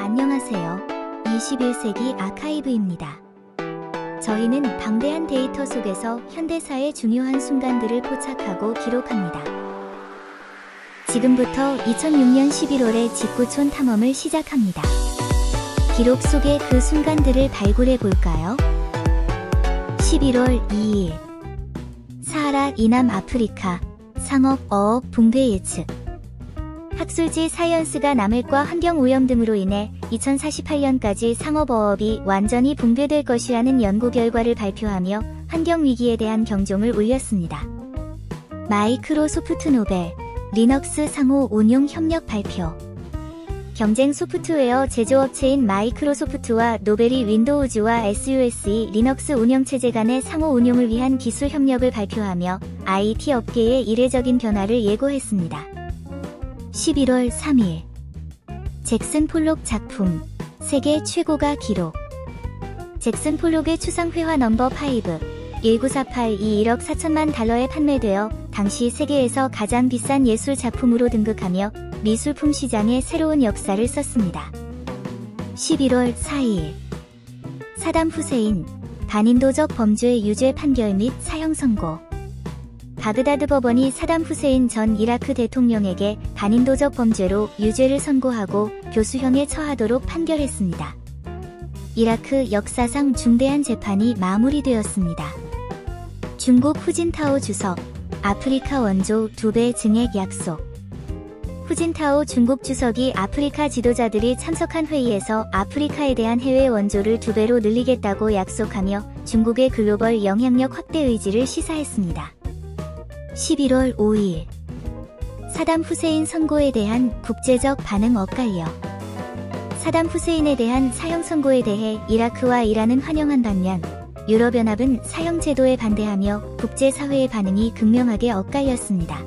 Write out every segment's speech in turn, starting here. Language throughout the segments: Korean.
안녕하세요. 21세기 아카이브입니다. 저희는 방대한 데이터 속에서 현대사의 중요한 순간들을 포착하고 기록합니다. 지금부터 2006년 11월에 직구촌 탐험을 시작합니다. 기록 속의 그 순간들을 발굴해 볼까요? 11월 2일 사하라 이남 아프리카 상업 어업 붕괴 예측. 학술지 사이언스가 남획과 환경오염 등으로 인해 2048년까지 상업어업이 완전히 붕괴될 것이라는 연구 결과를 발표하며 환경위기에 대한 경종을 울렸습니다. 마이크로소프트 노벨, 리눅스 상호 운용 협력 발표. 경쟁 소프트웨어 제조업체인 마이크로소프트와 노벨이 윈도우즈와 SUSE 리눅스 운영체제 간의 상호 운용을 위한 기술 협력을 발표하며 IT 업계의 이례적인 변화를 예고했습니다. 11월 3일 잭슨 폴록 작품 세계 최고가 기록. 잭슨 폴록의 추상회화 넘버 5 19482 1억 4천만 달러에 판매되어 당시 세계에서 가장 비싼 예술 작품으로 등극하며 미술품 시장의 새로운 역사를 썼습니다. 11월 4일 사담 후세인 반인도적 범죄 유죄 판결 및 사형 선고. 바그다드 법원이 사담 후세인 전 이라크 대통령에게 반인도적 범죄로 유죄를 선고하고 교수형에 처하도록 판결했습니다. 이라크 역사상 중대한 재판이 마무리되었습니다. 중국 후진타오 주석, 아프리카 원조 2배 증액 약속. 후진타오 중국 주석이 아프리카 지도자들이 참석한 회의에서 아프리카에 대한 해외 원조를 2배로 늘리겠다고 약속하며 중국의 글로벌 영향력 확대 의지를 시사했습니다. 11월 5일 사담 후세인 선고에 대한 국제적 반응 엇갈려. 사담 후세인에 대한 사형 선고에 대해 이라크와 이란은 환영한 반면 유럽연합은 사형 제도에 반대하며 국제사회의 반응이 극명하게 엇갈렸습니다.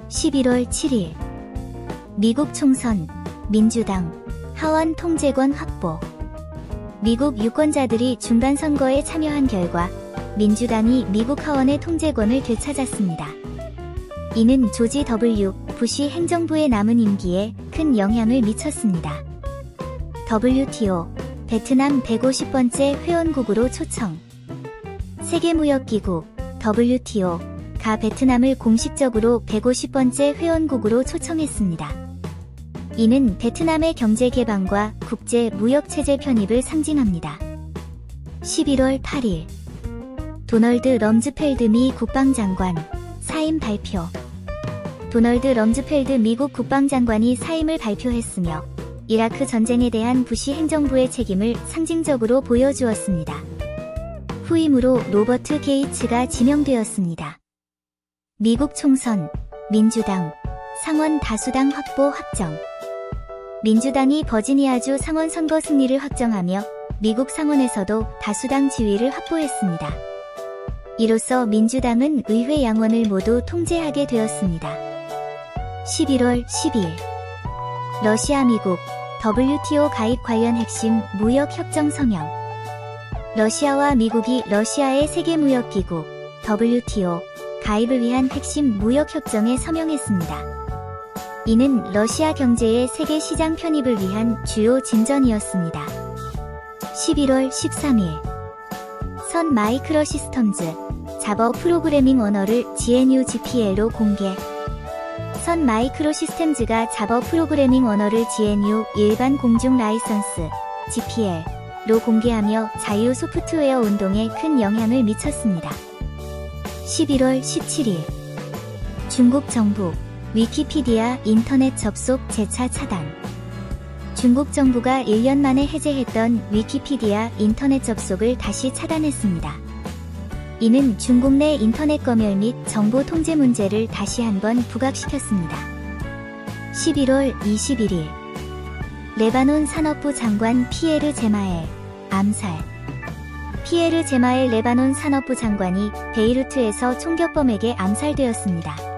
11월 7일 미국 총선, 민주당, 하원 통제권 확보. 미국 유권자들이 중간선거에 참여한 결과 민주당이 미국 하원의 통제권을 되찾았습니다. 이는 조지 W. 부시 행정부의 남은 임기에 큰 영향을 미쳤습니다. WTO, 베트남 150번째 회원국으로 초청. 세계무역기구, WTO, 가 베트남을 공식적으로 150번째 회원국으로 초청했습니다. 이는 베트남의 경제 개방과 국제 무역체제 편입을 상징합니다. 11월 8일 도널드 럼즈펠드 미 국방장관 사임 발표. 도널드 럼즈펠드 미국 국방장관이 사임을 발표했으며 이라크 전쟁에 대한 부시 행정부의 책임을 상징적으로 보여주었습니다. 후임으로 로버트 게이츠가 지명되었습니다. 미국 총선, 민주당, 상원 다수당 확보 확정. 민주당이 버지니아주 상원 선거 승리를 확정하며 미국 상원에서도 다수당 지위를 확보했습니다. 이로써 민주당은 의회 양원을 모두 통제하게 되었습니다. 11월 10일 러시아 미국 WTO 가입 관련 핵심 무역협정 성명. 러시아와 미국이 러시아의 세계무역기구 WTO 가입을 위한 핵심 무역협정에 서명했습니다. 이는 러시아 경제의 세계 시장 편입을 위한 주요 진전이었습니다. 11월 13일 선 마이크로시스템즈 자버 프로그래밍 언어를 GNU GPL로 공개. 선 마이크로시스템즈가 자버 프로그래밍 언어를 GNU 일반 공중 라이선스 GPL로 공개하며 자유 소프트웨어 운동에 큰 영향을 미쳤습니다. 11월 17일 중국 정부 위키피디아 인터넷 접속 재차 차단. 중국 정부가 1년 만에 해제했던 위키피디아 인터넷 접속을 다시 차단했습니다. 이는 중국 내 인터넷 검열 및 정보 통제 문제를 다시 한번 부각시켰습니다. 11월 21일 레바논 산업부 장관 피에르 제마엘 암살. 피에르 제마엘 레바논 산업부 장관이 베이루트에서 총격범에게 암살되었습니다.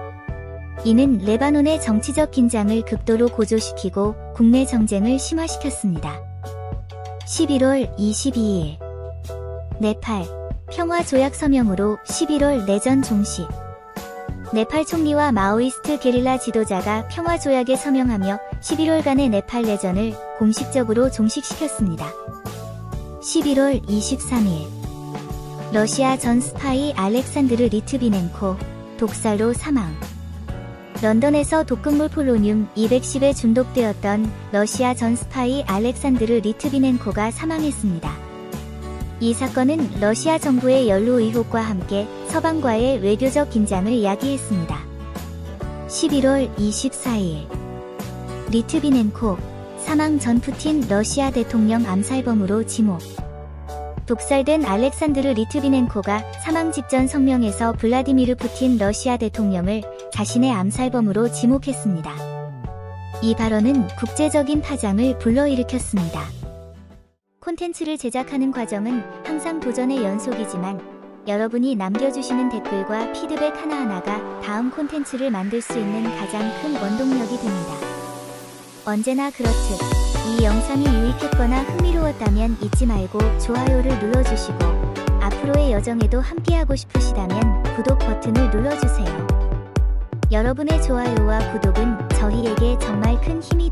이는 레바논의 정치적 긴장을 극도로 고조시키고 국내 정쟁을 심화시켰습니다. 11월 22일 네팔 평화조약 서명으로 11월 내전 종식. 네팔 총리와 마오이스트 게릴라 지도자가 평화조약에 서명하며 11월간의 네팔 내전을 공식적으로 종식시켰습니다. 11월 23일 러시아 전 스파이 알렉산드르 리트비넨코 독살로 사망. 런던에서 독극물 폴로늄 210에 중독되었던 러시아 전 스파이 알렉산드르 리트비넨코가 사망했습니다. 이 사건은 러시아 정부의 연루 의혹과 함께 서방과의 외교적 긴장을 야기했습니다. 11월 24일 리트비넨코 사망 전 푸틴 러시아 대통령 암살범으로 지목. 독살된 알렉산드르 리트비넨코가 사망 직전 성명에서 블라디미르 푸틴 러시아 대통령을 자신의 암살범으로 지목했습니다. 이 발언은 국제적인 파장을 불러일으켰습니다. 콘텐츠를 제작하는 과정은 항상 도전의 연속이지만 여러분이 남겨주시는 댓글과 피드백 하나하나가 다음 콘텐츠를 만들 수 있는 가장 큰 원동력이 됩니다. 언제나 그렇듯 이 영상이 유익했거나 흥미로웠다면 잊지 말고 좋아요를 눌러주시고 앞으로의 여정에도 함께하고 싶으시다면 구독 버튼을 눌러주세요. 여러분의 좋아요와 구독은 저희에게 정말 큰 힘이